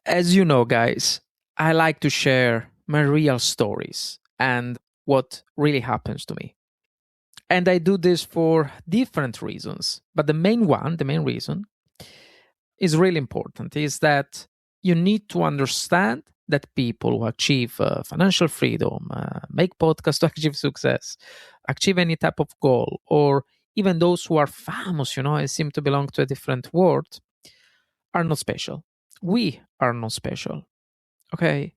As you know, guys, I like to share my real stories and what really happens to me. And I do this for different reasons. But the main reason is really important is that you need to understand that people who achieve financial freedom, make podcasts to achieve success, achieve any type of goal, or even those who are famous, and seem to belong to a different world, are not special. We are not special. Okay.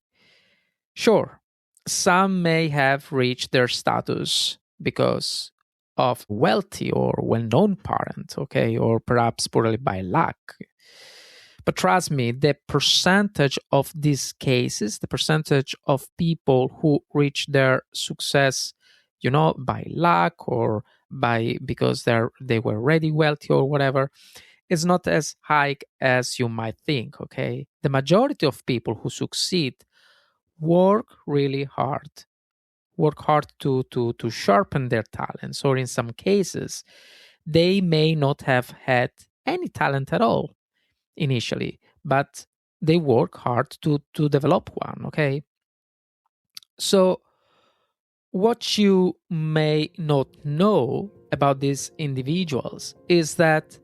Sure, some may have reached their status because of wealthy or well-known parent, okay, or perhaps purely by luck. But trust me, the percentage of these cases, the percentage of people who reach their success, by luck or by because they were already wealthy or whatever, is not as high as you might think. Okay, the majority of people who succeed work really hard, work hard to sharpen their talents, or in some cases they may not have had any talent at all initially, but they work hard to develop one. Okay, so what you may not know about these individuals is that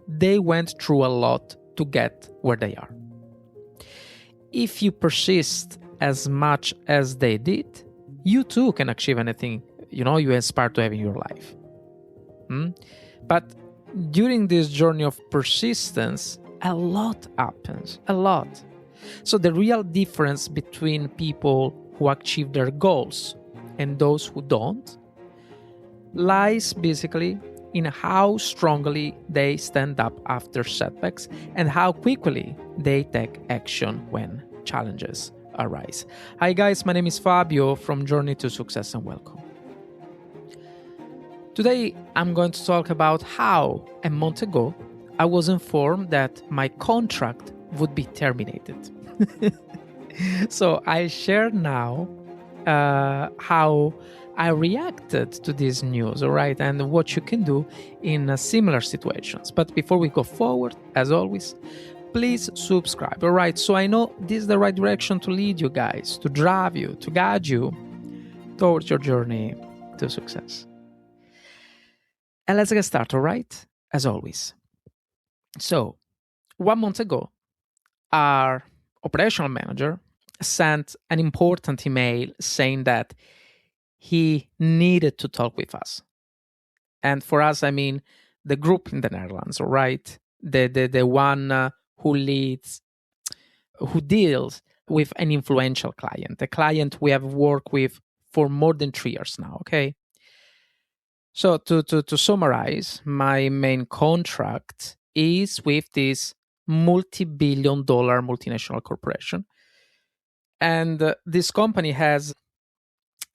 they went through a lot to get where they are. If you persist as much as they did, you too can achieve anything you aspire to have in your life. But during this journey of persistence, a lot happens, a lot. So the real difference between people who achieve their goals and those who don't lies basically in how strongly they stand up after setbacks and how quickly they take action when challenges arise. Hi guys, my name is Fabio from Journey to Success, and welcome. Today I'm going to talk about how a month ago I was informed that my contract would be terminated. So I share now how I reacted to this news, all right, and what you can do in similar situations. But before we go forward, as always, please subscribe, all right, so I know this is the right direction to lead you guys, to drive you, to guide you towards your journey to success. And let's get started, all right, as always. So 1 month ago, our operational manager sent an important email saying that he needed to talk with us. And for us, I mean the group in the Netherlands, all right? The one who deals with an influential client, a client we have worked with for more than 3 years now, okay? So to summarize, my main contract is with this multi-billion-dollar multinational corporation. And this company has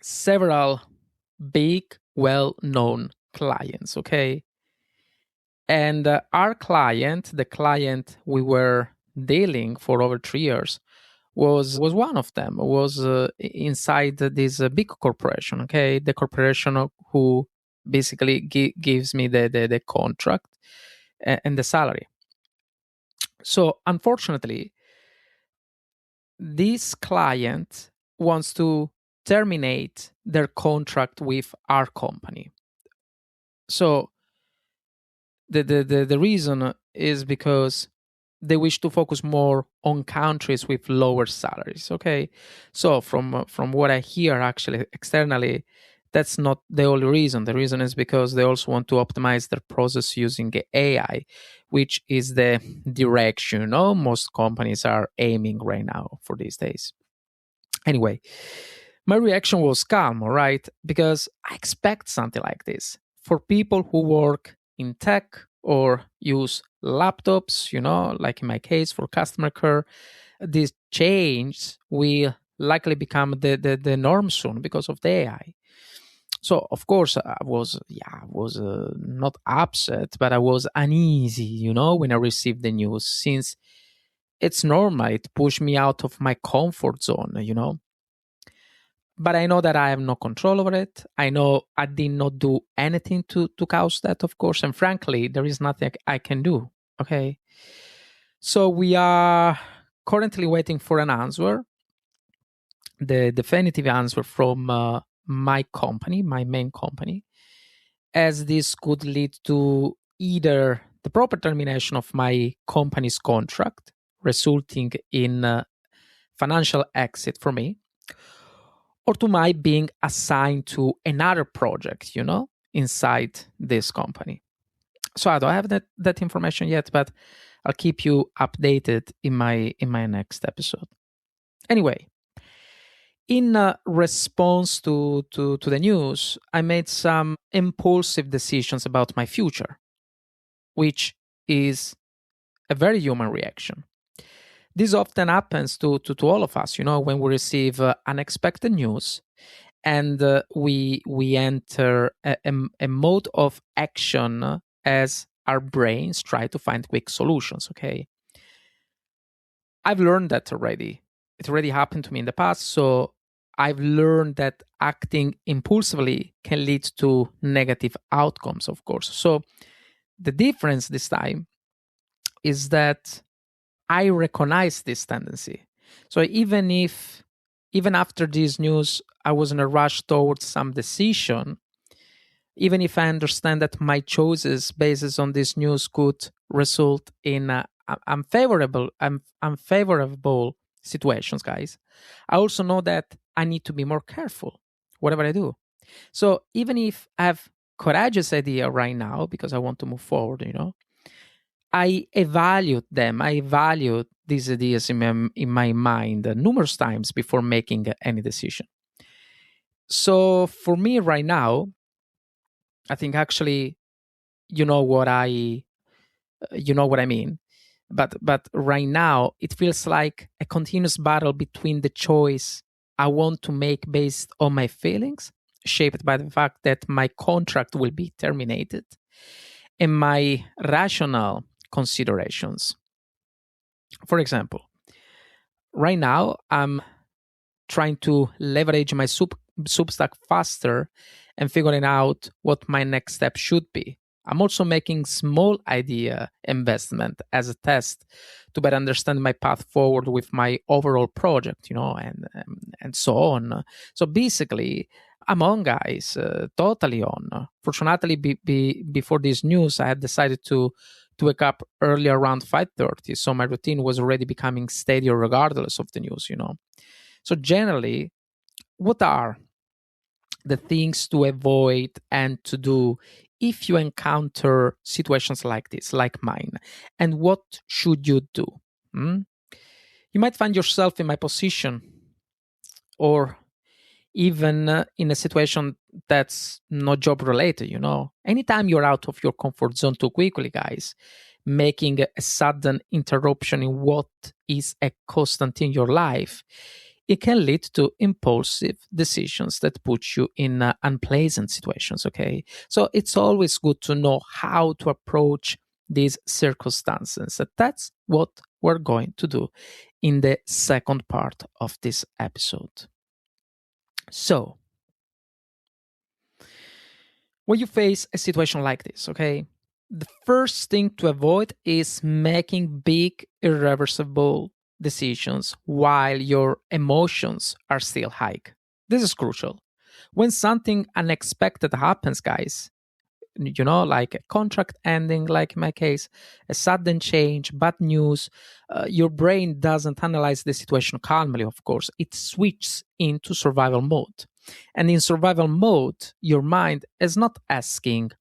several big, well-known clients, okay? And our client, the client we were dealing for over 3 years, was one of them, was inside this big corporation, okay? The corporation who basically gives me the contract and the salary. So unfortunately, this client wants to terminate their contract with our company. So the reason is because they wish to focus more on countries with lower salaries. Okay, so from what I hear, actually externally, that's not the only reason. The reason is because they also want to optimize their process using AI, which is the direction most companies are aiming right now for these days. Anyway, my reaction was calm, all right, because I expect something like this for people who work in tech or use laptops, like in my case for customer care. This change will likely become the norm soon because of the AI. So of course I was not upset, but I was uneasy, when I received the news, since it's normal. It pushed me out of my comfort zone. But I know that I have no control over it. I know I did not do anything to cause that, of course. And frankly, there is nothing I can do. Okay. So we are currently waiting for an answer, the definitive answer from my company, my main company, as this could lead to either the proper termination of my company's contract, resulting in financial exit for me, or to my being assigned to another project, inside this company. So I don't have that information yet, but I'll keep you updated in my next episode. Anyway, in response to the news, I made some impulsive decisions about my future, which is a very human reaction. This often happens to all of us, when we receive unexpected news, and we enter a mode of action as our brains try to find quick solutions. Okay, I've learned that already. It already happened to me in the past, so I've learned that acting impulsively can lead to negative outcomes, of course. So the difference this time is that I recognize this tendency. So even after this news, I was in a rush towards some decision, even if I understand that my choices based on this news could result in unfavorable situations, guys. I also know that I need to be more careful, whatever I do. So even if I have courageous idea right now because I want to move forward, I evaluate them. I evaluate these ideas in my mind numerous times before making any decision. So for me right now, I think actually you know what I mean. But right now it feels like a continuous battle between the choice I want to make based on my feelings, shaped by the fact that my contract will be terminated, and my rational considerations. For example, right now I'm trying to leverage my Substack faster and figuring out what my next step should be. I'm also making small idea investment as a test to better understand my path forward with my overall project, and so on. So basically, I'm on, guys, totally on. Fortunately, before this news, I had decided to wake up early around 5:30, so my routine was already becoming steadier regardless of the news. So generally, what are the things to avoid and to do if you encounter situations like this, like mine? And what should you do? Hmm? You might find yourself in my position, or even in a situation that's not job related. Anytime you're out of your comfort zone too quickly, guys, making a sudden interruption in what is a constant in your life, it can lead to impulsive decisions that put you in unpleasant situations. Okay, so it's always good to know how to approach these circumstances. That's what we're going to do in the second part of this episode. So, when you face a situation like this, okay, the first thing to avoid is making big, irreversible decisions while your emotions are still high. This is crucial. When something unexpected happens, guys, like a contract ending, like in my case, a sudden change, bad news, your brain doesn't analyze the situation calmly, of course. It switches into survival mode. And in survival mode, your mind is not asking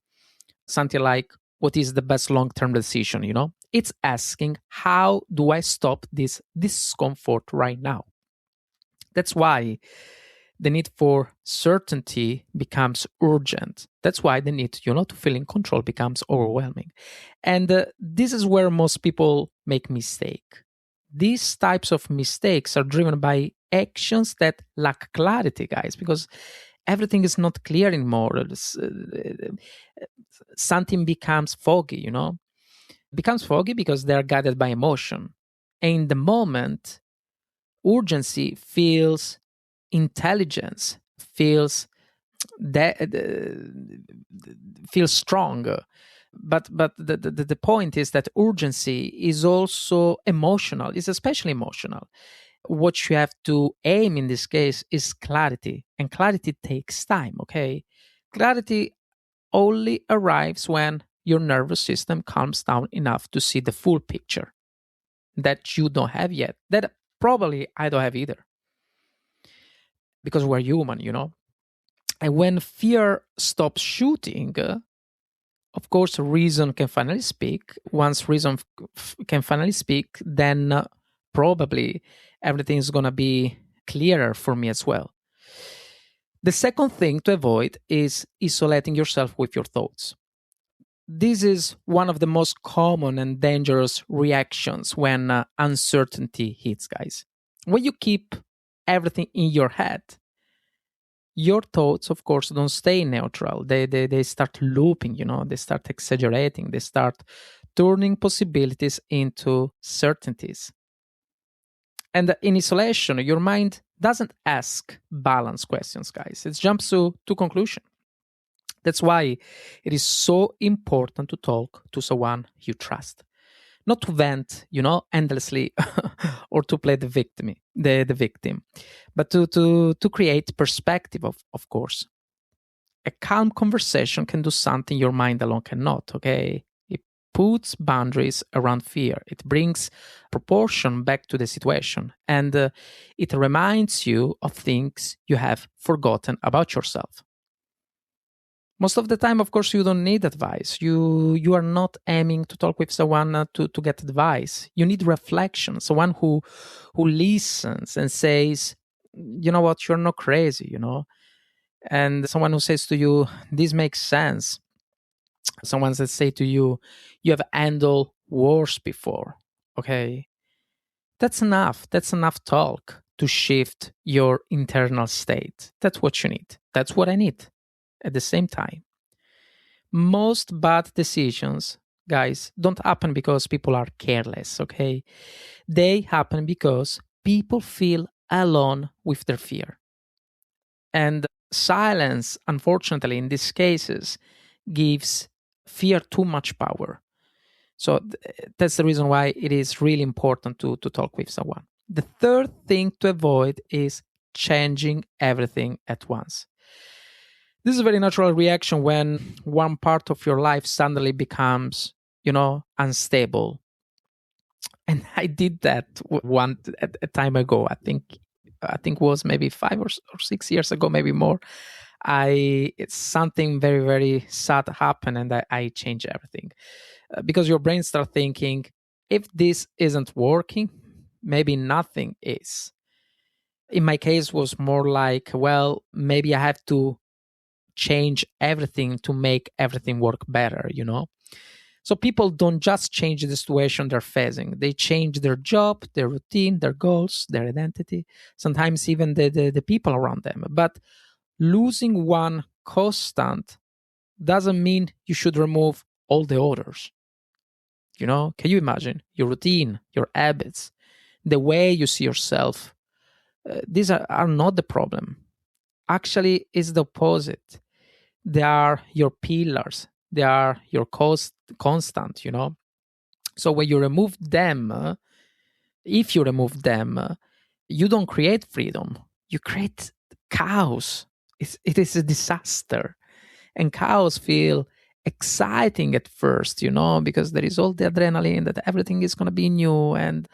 something like, what is the best long term decision? It's asking, how do I stop this discomfort right now? That's why the need for certainty becomes urgent. That's why the need, to feel in control becomes overwhelming. And this is where most people make mistake. These types of mistakes are driven by actions that lack clarity, guys, because everything is not clear anymore. Something becomes foggy, becomes foggy because they're guided by emotion. And in the moment, urgency feels intelligence, feels that feels strong, But the point is that urgency is also emotional. It's especially emotional. What you have to aim in this case is clarity, and clarity takes time. Okay, clarity only arrives when your nervous system calms down enough to see the full picture that you don't have yet. That probably I don't have either, because we're human, And when fear stops shooting, of course, reason can finally speak. Once reason can finally speak, then probably everything is going to be clearer for me as well. The second thing to avoid is isolating yourself with your thoughts. This is one of the most common and dangerous reactions when uncertainty hits, guys. When you keep everything in your head, your thoughts, of course, don't stay neutral. They start looping, they start exaggerating, they start turning possibilities into certainties. And in isolation, your mind doesn't ask balanced questions, guys. It jumps to conclusion. That's why it is so important to talk to someone you trust. Not to vent, endlessly or to play the victim, but to create perspective, of course. A calm conversation can do something your mind alone cannot, okay? It puts boundaries around fear. It brings proportion back to the situation, and it reminds you of things you have forgotten about yourself. Most of the time, of course, you don't need advice. You are not aiming to talk with someone to get advice. You need reflection, someone who listens and says, you know what, you're not crazy, and someone who says to you, this makes sense. Someone that say to you, you have handled worse before. Okay, that's enough. That's enough talk to shift your internal state. That's what you need. That's what I need. At the same time, most bad decisions, guys, don't happen because people are careless, okay? They happen because people feel alone with their fear. And silence, unfortunately, in these cases, gives fear too much power. So that's the reason why it is really important to talk with someone. The third thing to avoid is changing everything at once. This is a very natural reaction when one part of your life suddenly becomes, unstable. And I did that one a time ago. I think it was maybe 5 or 6 years ago, maybe more. It's something very, very sad happened, and I changed everything because your brain starts thinking, if this isn't working, maybe nothing is. In my case, was more like, well, maybe I have to change everything to make everything work better, So people don't just change the situation they're facing. They change their job, their routine, their goals, their identity, sometimes even the people around them. But losing one constant doesn't mean you should remove all the others. Can you imagine your routine, your habits, the way you see yourself? These are not the problem. Actually, it's the opposite. They are your pillars. They are your constant, So when you remove them, if you remove them, you don't create freedom. You create chaos. It is a disaster. And chaos feel exciting at first, because there is all the adrenaline that everything is going to be new and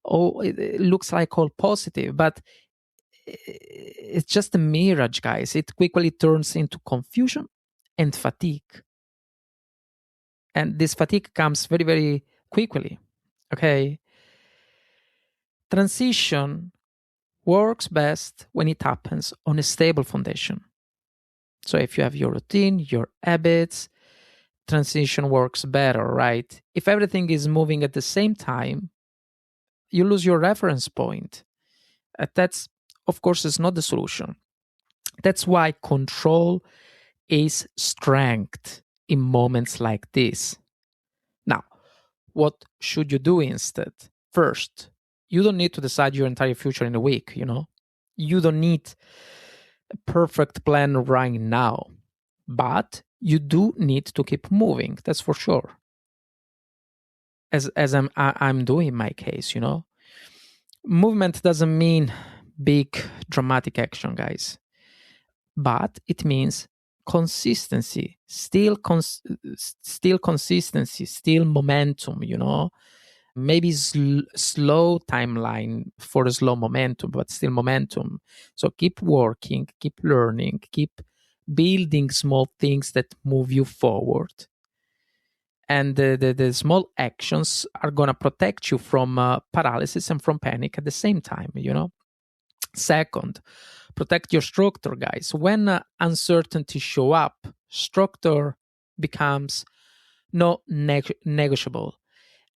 it looks like all positive. But it's just a mirage, guys. It quickly turns into confusion and fatigue. And this fatigue comes very, very quickly. Okay. Transition works best when it happens on a stable foundation. So if you have your routine, your habits, transition works better, right? If everything is moving at the same time, you lose your reference point. That's, of course, is not the solution. That's why control is strength in moments like this. Now, what should you do instead? First, you don't need to decide your entire future in a week, You don't need a perfect plan right now. But you do need to keep moving. That's for sure. As I'm doing in my case, movement doesn't mean big dramatic action, guys, but it means consistency, still consistency, still momentum. Maybe slow timeline for a slow momentum, but still momentum. So keep working, keep learning, keep building small things that move you forward. And the small actions are going to protect you from paralysis and from panic at the same time. Second, protect your structure, guys. When uncertainty show up, structure becomes negotiable.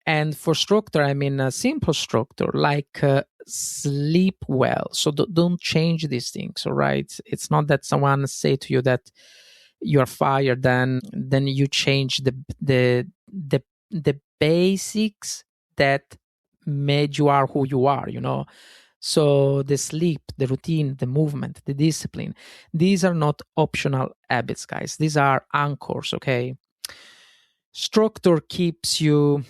And for structure, I mean a simple structure like sleep well. So don't change these things, all right? It's not that someone say to you that you're fired, then you change the basics that made you are who you are. So the sleep, the routine, the movement, the discipline, these are not optional habits, guys. These are anchors, okay? Structure keeps you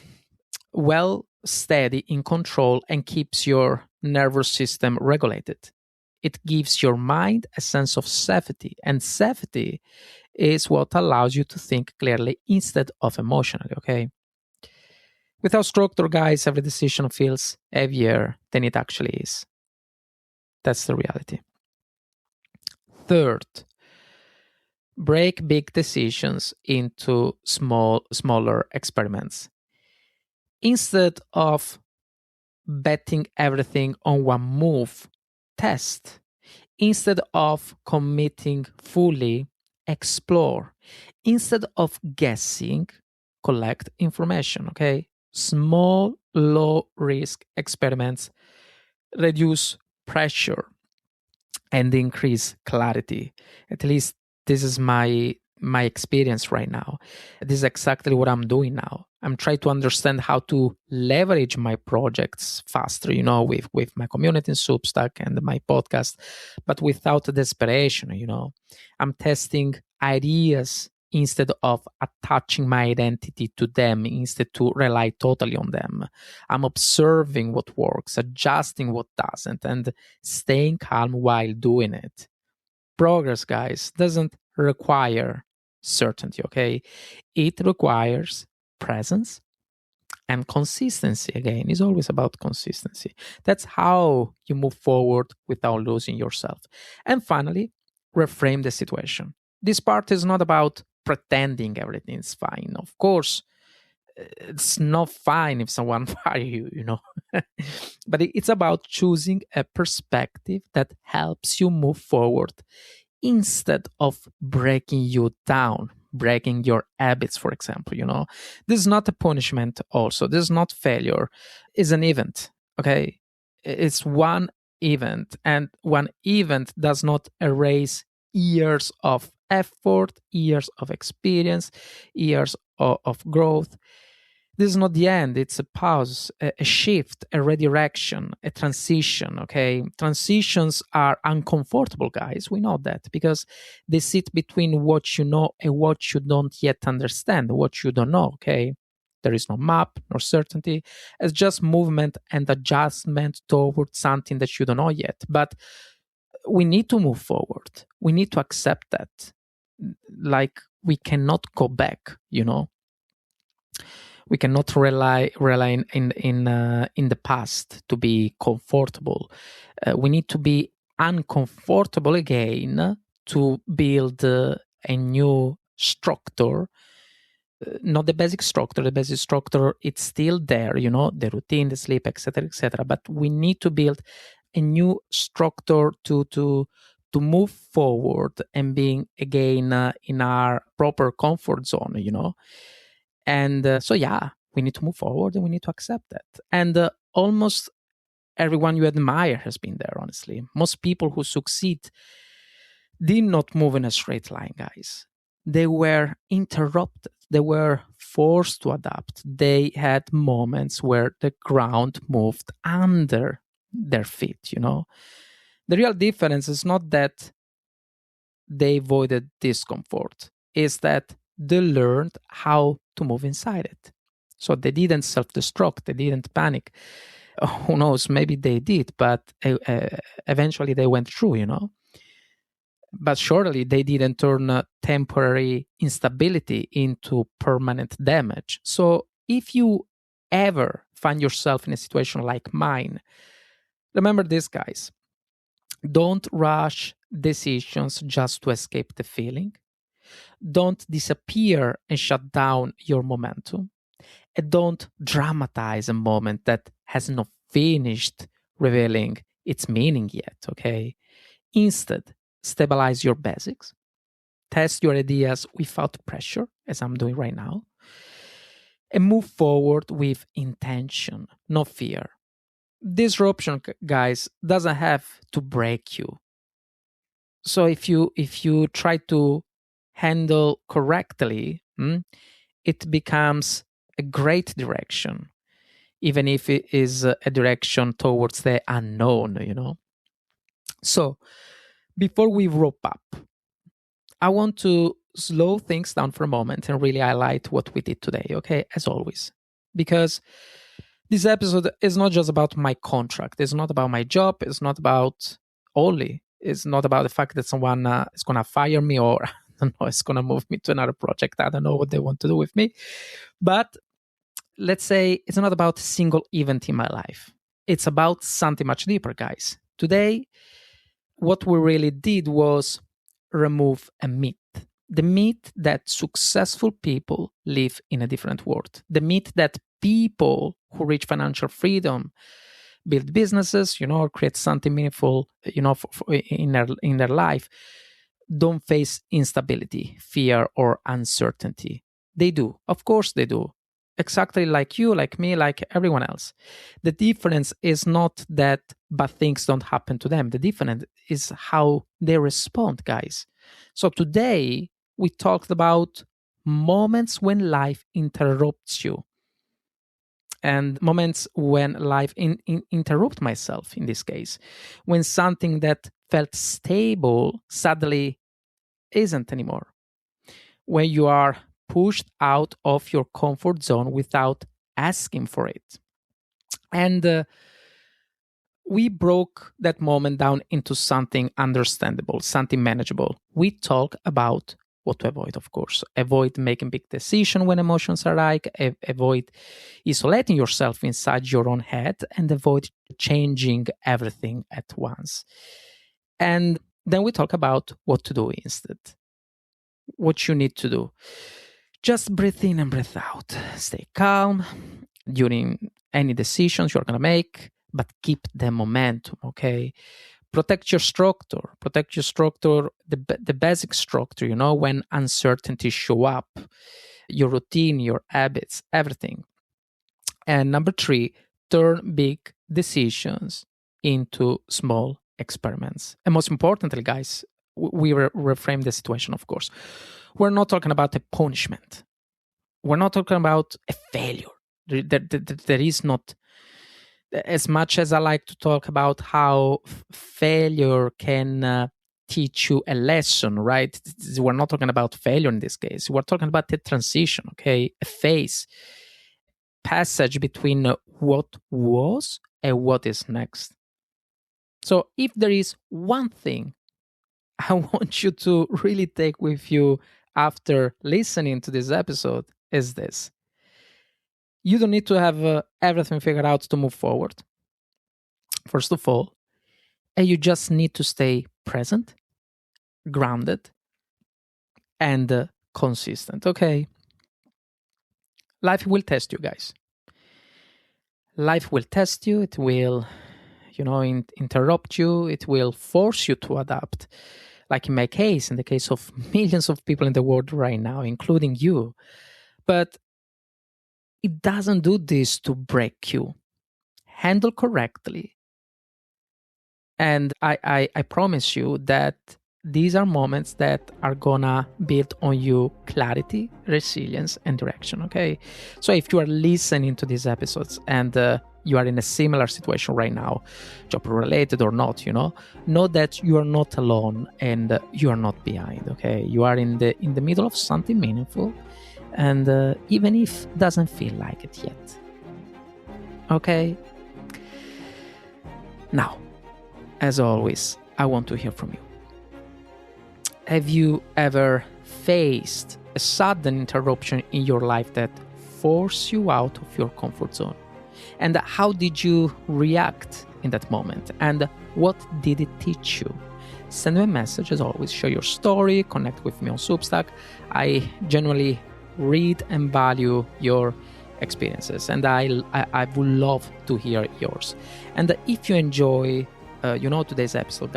well, steady, in control, and keeps your nervous system regulated. It gives your mind a sense of safety, and safety is what allows you to think clearly instead of emotionally, okay? Without structure, guys, every decision feels heavier than it actually is. That's the reality. Third, break big decisions into smaller experiments. Instead of betting everything on one move, test. Instead of committing fully, explore. Instead of guessing, collect information, okay? Small, low risk experiments reduce pressure and increase clarity. At least this is my experience right now. This is exactly what I'm doing now. I'm trying to understand how to leverage my projects faster, with my community in Substack and my podcast, but without desperation, I'm testing ideas instead of attaching my identity to them, instead to rely totally on them. I'm observing what works, adjusting what doesn't, and staying calm while doing it. Progress, guys, doesn't require certainty, okay? It requires presence and consistency. Again, it's always about consistency. That's how you move forward without losing yourself. And finally, reframe the situation. This part is not about pretending everything is fine. Of course, it's not fine if someone fire you. But it's about choosing a perspective that helps you move forward instead of breaking you down, breaking your habits, for example. This is not a punishment. Also, this is not failure. It's an event. Okay, it's one event, and one event does not erase years of effort, years of experience, years of growth. This is not the end. It's a pause, a shift, a redirection, a transition. Okay. Transitions are uncomfortable, guys. We know that because they sit between what you know and what you don't yet understand, what you don't know. Okay. There is no map, nor certainty. It's just movement and adjustment towards something that you don't know yet. But we need to move forward. We need to accept that. Like, we cannot go back. We cannot rely in the past to be comfortable. We need to be uncomfortable again to build a new structure. Not the basic structure. The basic structure, it's still there. The routine, the sleep, etc., etc. But we need to build a new structure to move forward and being again in our proper comfort zone. And so, yeah, we need to move forward and we need to accept that. And almost everyone you admire has been there, honestly. Most people who succeed did not move in a straight line, guys. They were interrupted. They were forced to adapt. They had moments where the ground moved under their feet. The real difference is not that they avoided discomfort. is that they learned how to move inside it. So they didn't self-destruct, they didn't panic. Who knows, maybe they did, but eventually they went through. But surely they didn't turn temporary instability into permanent damage. So if you ever find yourself in a situation like mine, remember this, guys. Don't rush decisions just to escape the feeling. Don't disappear and shut down your momentum. And don't dramatize a moment that has not finished revealing its meaning yet, okay? Instead, stabilize your basics. Test your ideas without pressure, as I'm doing right now. And move forward with intention, not fear. Disruption, guys, doesn't have to break you. So if you try to handle correctly, it becomes a great direction, even if it is a direction towards the unknown. So before we wrap up, I want to slow things down for a moment and really highlight what we did today, okay, as always. Because this episode is not just about my contract. It's not about my job. It's not about it's not about the fact that someone is going to fire me or I don't know, it's going to move me to another project. I don't know what they want to do with me. But let's say it's not about a single event in my life. It's about something much deeper, guys. Today, what we really did was remove a myth. The myth that successful people live in a different world. The myth that people who reach financial freedom, build businesses, create something meaningful, in their life, don't face instability, fear, or uncertainty. They do. Of course they do. Exactly like you, like me, like everyone else. The difference is not that bad things don't happen to them. The difference is how they respond, guys. So today, we talked about moments when life interrupts you. And moments when life interrupt myself, in this case. When something that felt stable suddenly isn't anymore. When you are pushed out of your comfort zone without asking for it. And we broke that moment down into something understandable, something manageable. We talk about what to avoid, of course. Avoid making big decisions when emotions are high, avoid isolating yourself inside your own head, and avoid changing everything at once. And then we talk about what to do instead. What you need to do. Just breathe in and breathe out. Stay calm during any decisions you're going to make, but keep the momentum, okay? Protect your structure, the basic structure, when uncertainty show up, your routine, your habits, everything. And number 3, turn big decisions into small experiments. And most importantly, guys, we reframe the situation, of course. We're not talking about a punishment. We're not talking about a failure. There is not, as much as I like to talk about how failure can teach you a lesson, right? We're not talking about failure in this case. We're talking about a transition, okay? A phase, passage between what was and what is next. So if there is one thing I want you to really take with you after listening to this episode, is this. You don't need to have everything figured out to move forward. First of all, and you just need to stay present, grounded, and consistent, okay? Life will test you, guys. Life will test you. It will, interrupt you. It will force you to adapt. Like in my case, in the case of millions of people in the world right now, including you. But it doesn't do this to break you. Handle correctly. And I promise you that these are moments that are gonna build on you clarity, resilience, and direction, okay? So if you are listening to these episodes and you are in a similar situation right now, job related or not, know that you are not alone and you are not behind. Okay, you are in the middle of something meaningful, and even if it doesn't feel like it yet. Okay. Now, as always, I want to hear from you. Have you ever faced a sudden interruption in your life that forced you out of your comfort zone? And how did you react in that moment? And what did it teach you? Send me a message, as always. Share your story, connect with me on Substack. I genuinely read and value your experiences, and I would love to hear yours. And if you enjoy today's episode,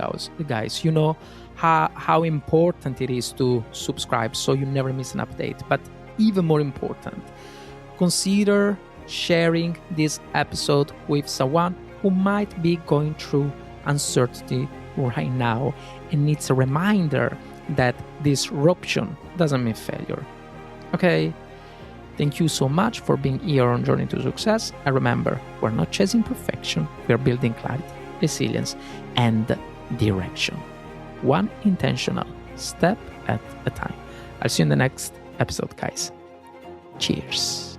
guys, you know how important it is to subscribe so you never miss an update. But even more important, consider sharing this episode with someone who might be going through uncertainty right now and needs a reminder that disruption doesn't mean failure. Okay? Thank you so much for being here on Journey to Success. And remember, we're not chasing perfection. We're building clarity, resilience, and direction. One intentional step at a time. I'll see you in the next episode, guys. Cheers.